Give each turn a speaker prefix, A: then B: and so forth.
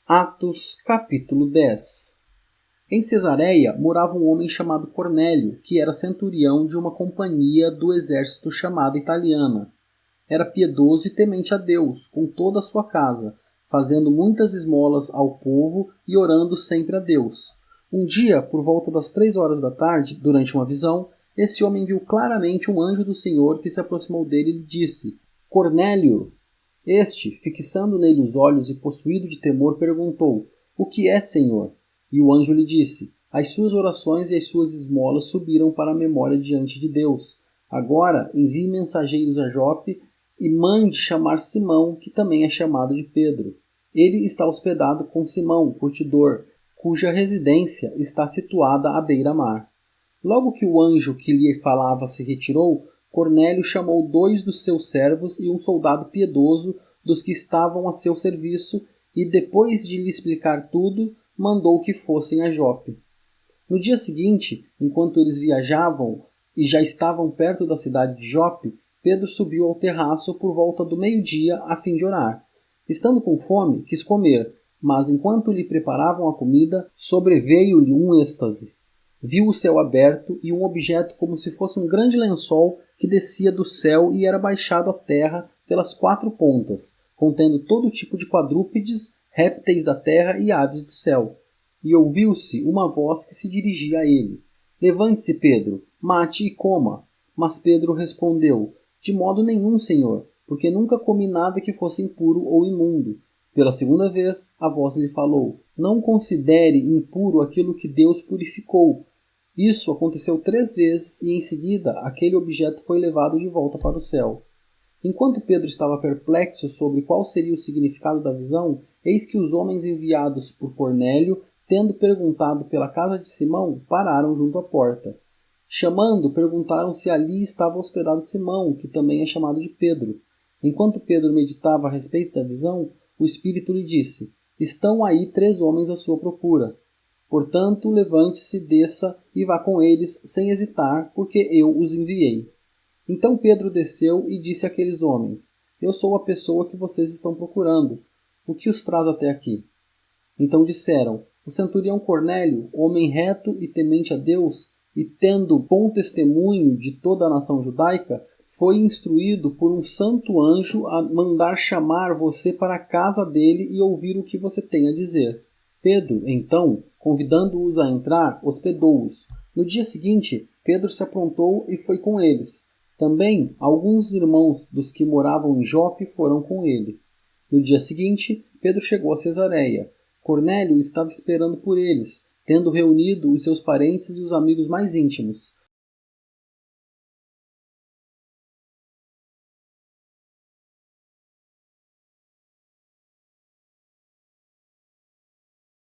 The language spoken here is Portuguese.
A: Atos capítulo 10. Em Cesareia morava um homem chamado Cornélio, que era centurião de uma companhia do exército chamada Italiana. Era piedoso e temente a Deus, com toda a sua casa, fazendo muitas esmolas ao povo e orando sempre a Deus. Um dia, por volta das 3 horas da tarde, durante uma visão, esse homem viu claramente um anjo do Senhor que se aproximou dele e lhe disse: Cornélio! Este, fixando nele os olhos e possuído de temor, perguntou: O que é, Senhor? E o anjo lhe disse: As suas orações e as suas esmolas subiram para a memória diante de Deus. Agora envie mensageiros a Jope e mande chamar Simão, que também é chamado de Pedro. Ele está hospedado com Simão, curtidor, cuja residência está situada à beira-mar. Logo que o anjo que lhe falava se retirou, Cornélio chamou 2 dos seus servos e um soldado piedoso dos que estavam a seu serviço e, depois de lhe explicar tudo, mandou que fossem a Jope. No dia seguinte, enquanto eles viajavam e já estavam perto da cidade de Jope, Pedro subiu ao terraço por volta do meio-dia a fim de orar. Estando com fome, quis comer, mas enquanto lhe preparavam a comida, sobreveio-lhe um êxtase. Viu o céu aberto e um objeto como se fosse um grande lençol que descia do céu e era baixado à terra pelas 4 pontas, contendo todo tipo de quadrúpedes, répteis da terra e aves do céu. E ouviu-se uma voz que se dirigia a ele: Levante-se, Pedro, mate e coma. Mas Pedro respondeu: De modo nenhum, Senhor, porque nunca comi nada que fosse impuro ou imundo. Pela segunda vez, a voz lhe falou: Não considere impuro aquilo que Deus purificou. Isso aconteceu 3 vezes e em seguida aquele objeto foi levado de volta para o céu. Enquanto Pedro estava perplexo sobre qual seria o significado da visão, eis que os homens enviados por Cornélio, tendo perguntado pela casa de Simão, pararam junto à porta. Chamando, perguntaram se ali estava hospedado Simão, que também é chamado de Pedro. Enquanto Pedro meditava a respeito da visão, o Espírito lhe disse: Estão aí 3 homens à sua procura. Portanto, levante-se, desça e vá com eles sem hesitar, porque eu os enviei. Então Pedro desceu e disse àqueles homens: Eu sou a pessoa que vocês estão procurando. O que os traz até aqui? Então disseram: O centurião Cornélio, homem reto e temente a Deus, e tendo bom testemunho de toda a nação judaica, foi instruído por um santo anjo a mandar chamar você para a casa dele e ouvir o que você tem a dizer. Pedro, então, convidando-os a entrar, hospedou-os. No dia seguinte, Pedro se aprontou e foi com eles. Também alguns irmãos dos que moravam em Jope foram com ele. No dia seguinte, Pedro chegou a Cesareia. Cornélio estava esperando por eles, tendo reunido os seus parentes e os amigos mais íntimos.